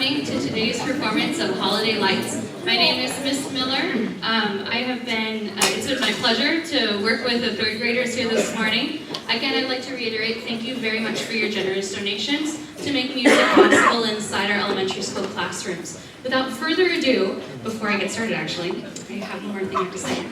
listening to today's performance of Holiday Lights. My name is Miss Miller. It's been my pleasure to work with the third graders here this morning. Again, I'd like to reiterate, thank you very much for your generous donations to make music possible inside our elementary school classrooms. Without further ado, before I get started actually, I have one more thing I have to say.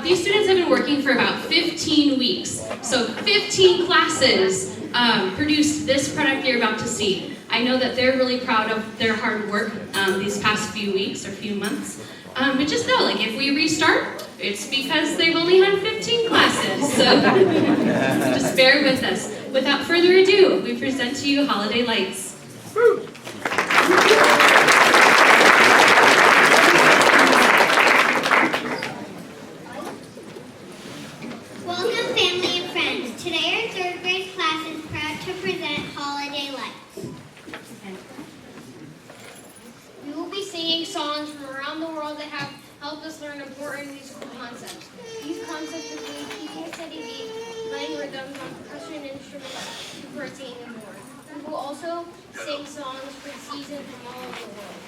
These students have been working for about 15 weeks. So 15 classes produced this product you're about to see. I know that they're really proud of their hard work these past few weeks or few months. But just know, like, if we restart, it's because they've only had 15 classes. So just bear with us. Without further ado, we present to you Holiday Lights. Welcome, family and friends. Today our third grade class is proud to present Holiday Lights. We will be singing songs from around the world that have helped us learn important musical concepts. These concepts include keeping a steady beat, playing rhythms on percussion instruments, vibrating, and more. We will also sing songs for seasons from all over the world.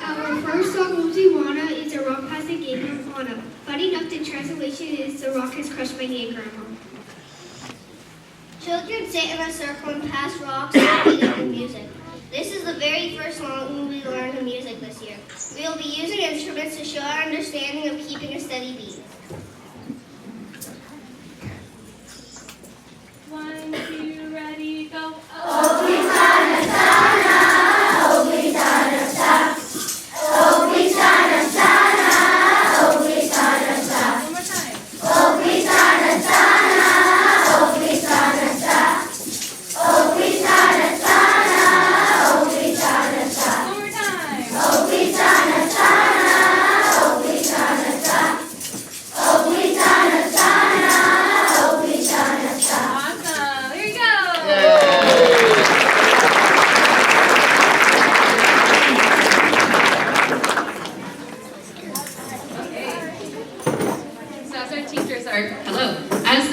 Our first song, Motiwana, is a rock has a game of Moana. Funny enough, the translation is The Rock Has Crushed My Knee, Grandma. Children sit in a circle and pass rocks and beat the music. This is the very first song we learned the music this year. We will be using instruments to show our understanding of keeping a steady beat. 1, 2, ready, go.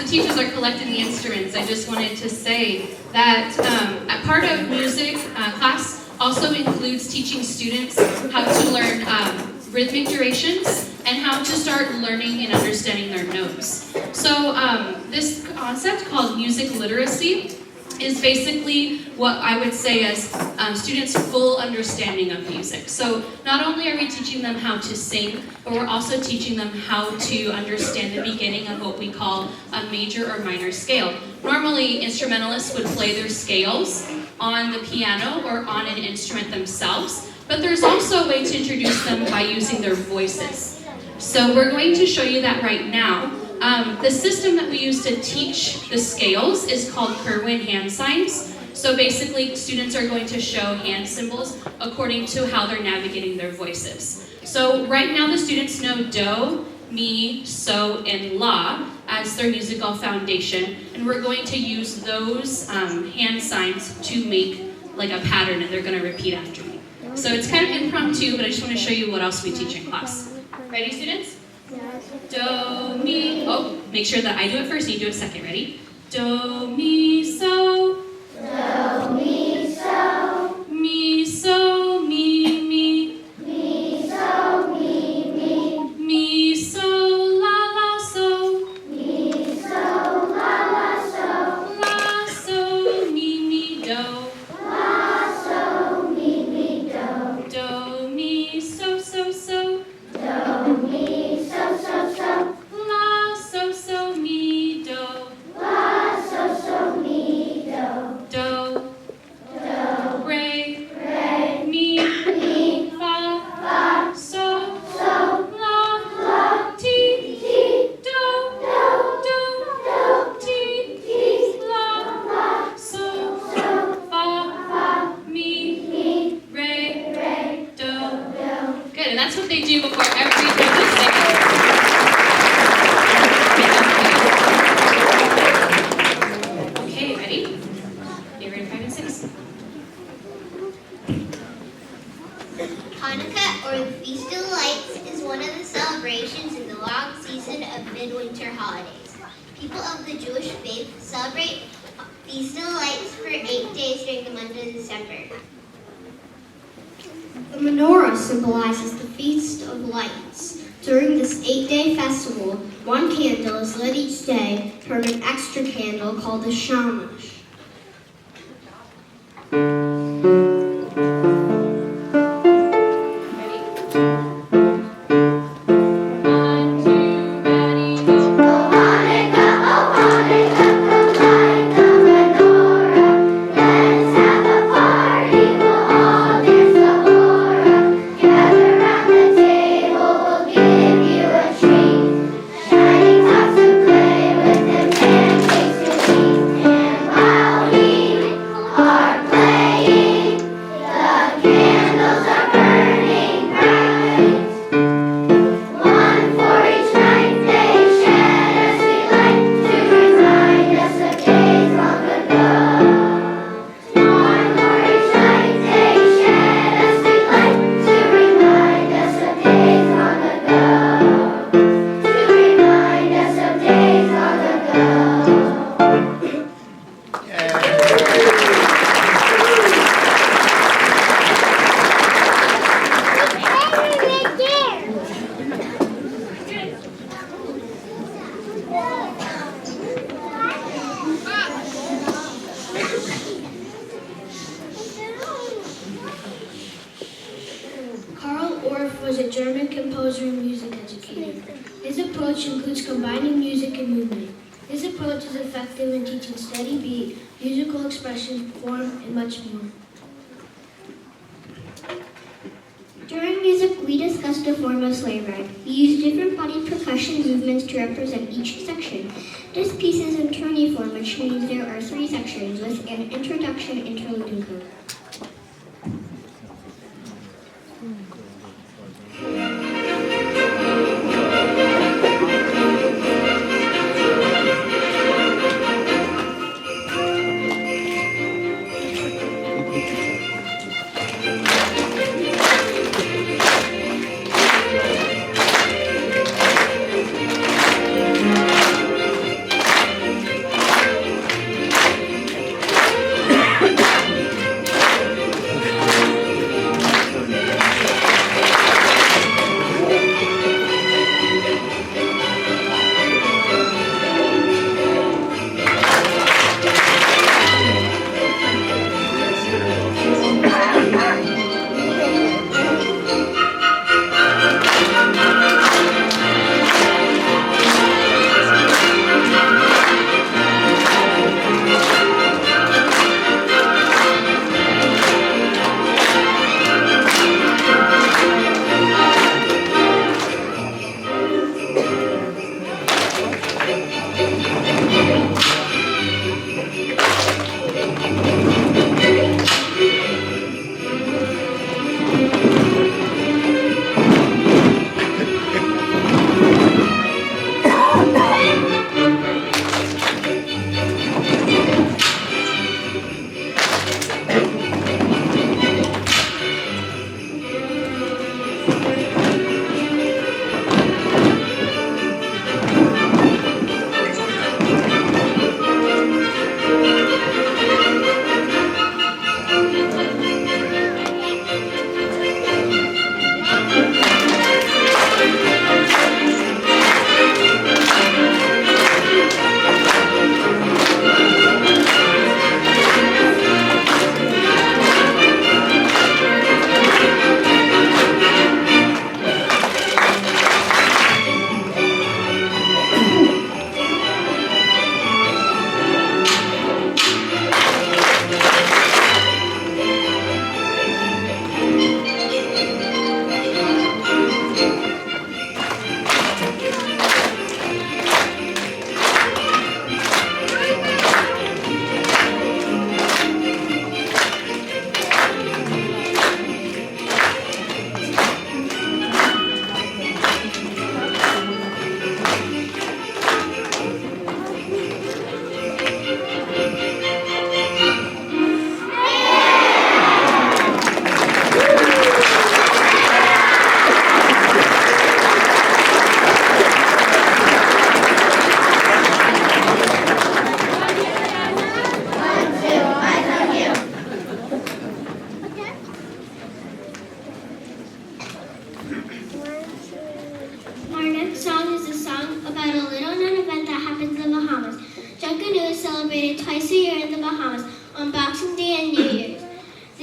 Teachers are collecting the instruments. I just wanted to say that a part of music class also includes teaching students how to learn rhythmic durations and how to start learning and understanding their notes. So this concept called music literacy is basically what I would say is students' full understanding of music. So not only are we teaching them how to sing, but we're also teaching them how to understand the beginning of what we call a major or minor scale. Normally, instrumentalists would play their scales on the piano or on an instrument themselves, but there's also a way to introduce them by using their voices. So we're going to show you that right now. The system that we use to teach the scales is called Kerwin hand signs. So basically, students are going to show hand symbols according to how they're navigating their voices. So right now, the students know do, mi, so, and la as their musical foundation, and we're going to use those hand signs to make like a pattern, and they're going to repeat after me. So it's kind of impromptu, but I just want to show you what else we teach in class. Ready, students? Do, mi, oh, make sure that I do it first and you do it second. Ready? Do, mi, so. Do, mi, so. Mi, so, mi, mi. Mi, so, mi, mi. Mi, so, la, la, so. Mi, so, la, la, so. La, so, mi, mi, do. La, so, mi, mi, do. Do, mi, so, so, so. Do, mi, so, so, so. La, so, so, mi, do. La, so, so, mi, do. Do, Do, re, re, mi, mi, fa, fa, so, so, la, la, ti, ti, do, do, do, ti, ti, la, la, so, so, fa, fa, mi, mi, re, re, do. do. Good, and that's what they do before every segment. Okay, ready? Favorite 5 and 6. Hanukkah, or the Vista Lights, is one of the celebrations in the long season of midwinter holidays. People of the Jewish faith celebrate Vista Lights for 8 days during the month of December. December. The menorah symbolizes the Feast of Lights. During this 8-day festival, one candle is lit each day from an extra candle called a shamash. Was a German composer and music educator. His approach includes combining music and movement. His approach is effective in teaching steady beat, musical expression, form, and much more. During music, we discussed the form of sleigh ride. We used different body percussion movements to represent each section. This piece is in tourney form, which means there are 3 sections with an introduction, interlude, and code.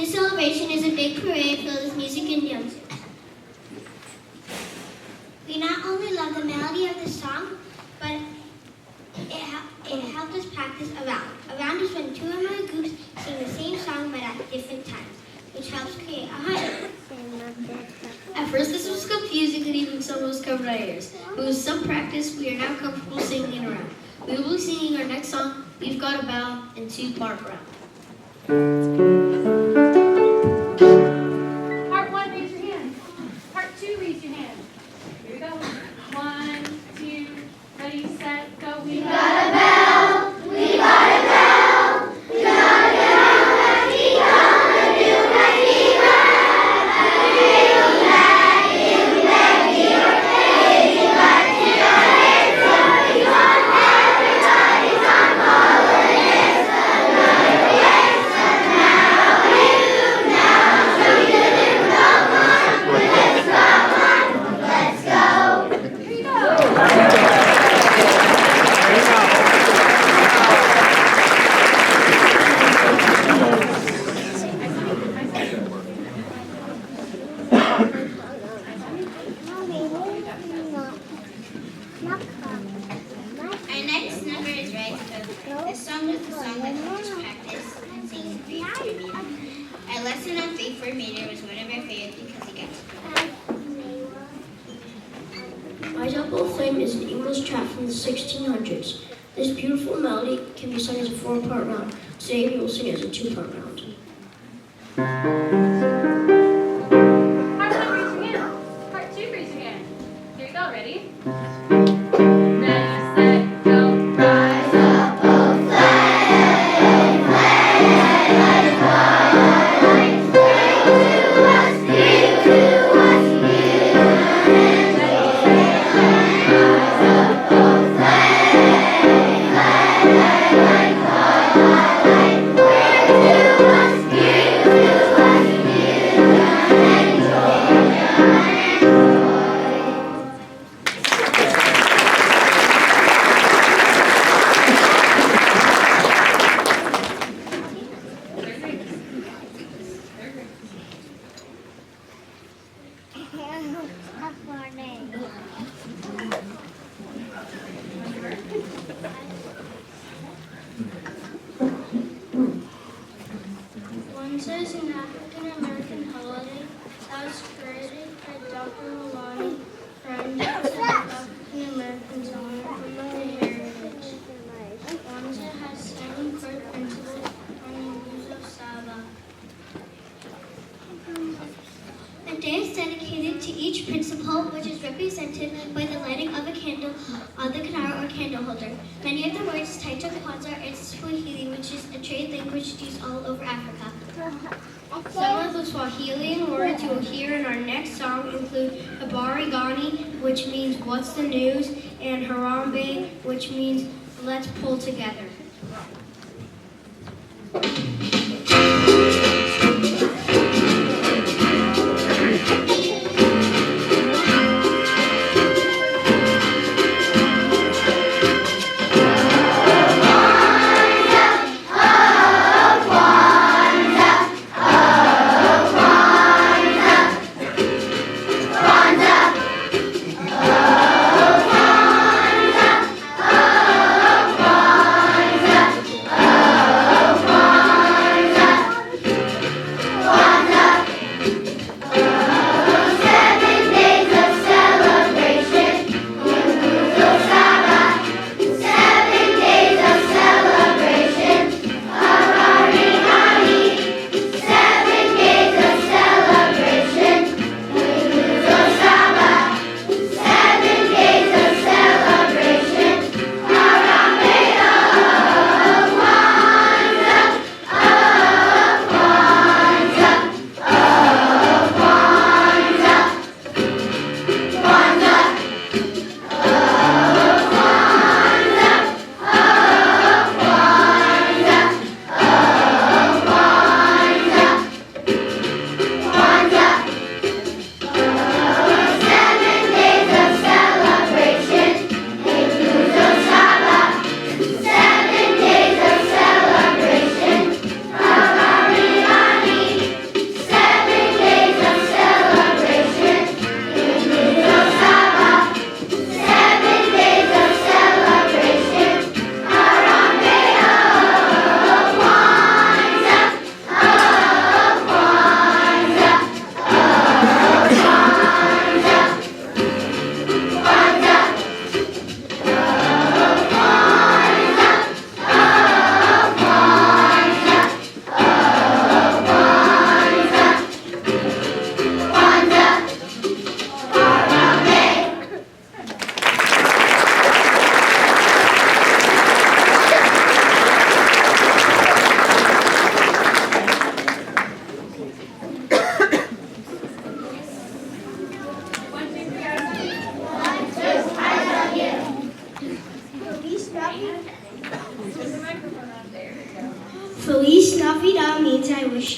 This celebration is a big parade filled with music and dancing. We not only love the melody of the song, but it helped us practice a round. A round is when two or more groups sing the same song but at different times, which helps create a harmony. At first this was confusing and even some was covered our ears. But with some practice, we are now comfortable singing around. We will be singing our next song, We've Got a Bell, in two-part round. Part 1, raise your hand. Part 2, raise your hand. Here we go. 1, 2, ready, set, go. We got a bell. We got a bell. We got a bell. Let's be gone. A new festival. A little flag. You make your crazy. Let's get our heads up. We got everybody's on holidays. Another place. Now you now. So we can live without one. Let's go on. Let's go. Here you go. Our next number is Rise Up. This song was the song that we just practiced and sang in faith formula. Our lesson on faith formula was one of our favorites because it got Rise Up, O Flame is an English track from the 1600s. This beautiful melody can be sung as a 4-part round. Today we will sing it as a 2-part round. Part 1, raise your hand. Part 2, raise your hand. Here we go, ready? Ready, set, go. Rise up, oh flame, flame, let's fly. Bring to us, bring to us, ready, set, rise up, oh flame, flame, let's fly. Bring to us, bring to Kwanzaa is an African-American holiday that was created by Dr. Maloney, friend of African-Americans on their heritage. Kwanzaa has 7 core principles on the use of Saba. The day is dedicated to each principle, which is represented by the lighting of a candle on the kinara or candle holder. Many of the words tied to Kwanzaa are Swahili, which is a trade language used all over Africa. Some of the Swahili words you will hear in our next song include Habari Gani, which means what's the news, and Harambe, which means let's pull together.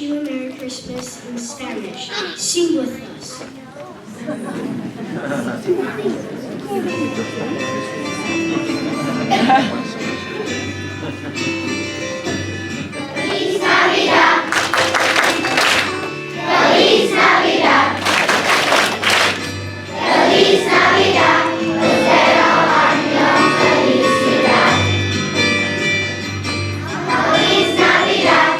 you a Merry Christmas in Spanish. Sing with us. Feliz Navidad. Feliz Navidad. Feliz Navidad. Prospero año, felicidad. Feliz Navidad.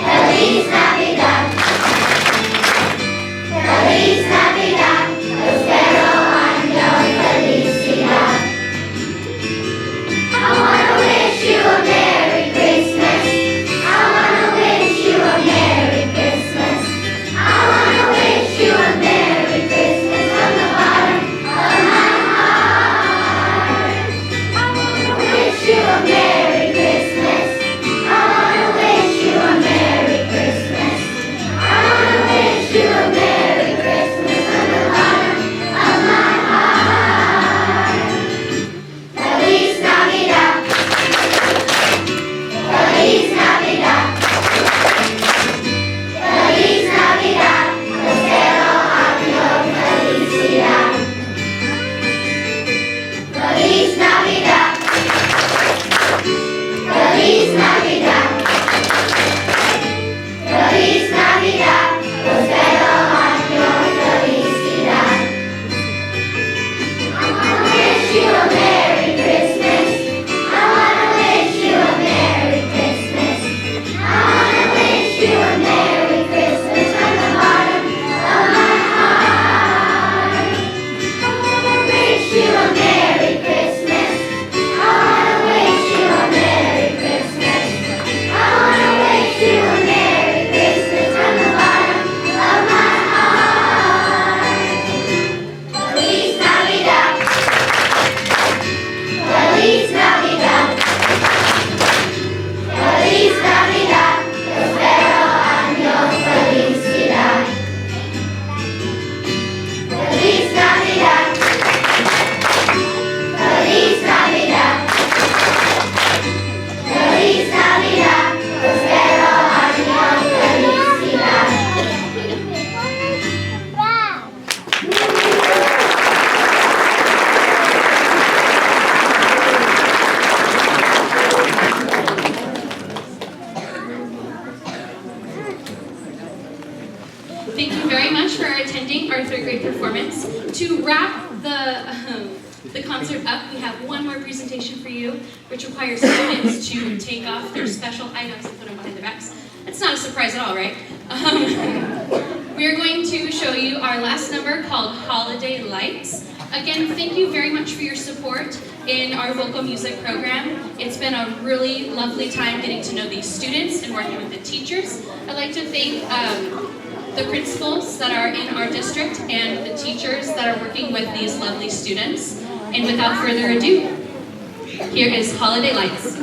Feliz Navidad. Feliz Navidad. Prospero año, felicidad. I wanna wish you a Merry Christmas. I wanna wish you a Merry Christmas. I wanna wish you a Merry Christmas from the bottom of my heart. I wanna wish you a Merry Christmas. I wanna wish you a Merry Christmas. I wanna wish you a Merry Christmas from the bottom of my heart. Feliz Navidad. Feliz Navidad. Feliz Navidad. Prospero año, felicidad. Feliz Navidad. Feliz Navidad. Feliz Navidad. Prospero año, felicidad. I wanna wish you a Merry Christmas. I wanna wish you a Merry Christmas. I wanna wish you a Merry Christmas from the bottom of my heart. I wanna wish you a Merry Christmas. I wanna wish you a Merry Christmas. I wanna wish you a Merry Christmas from the bottom of my heart. Feliz Navidad. Feliz Navidad. Feliz Navidad. Prospero año, felicidad. Feliz Navidad. Feliz Navidad. Feliz Navidad. Prospero año, felicidad. Thank you very much for attending our third grade performance. To wrap the concert up, we have one more presentation for you, which requires students to take off their special items and put them behind their backs. That's not a surprise at all, right? We're going to show you our last number called Holiday Lights. Again, thank you very much for your support in our vocal music program. It's been a really lovely time getting to know these students and working with the teachers. I'd like to thank the principals that are in our district and the teachers that are working with these lovely students. And without further ado, here is Holiday Lights.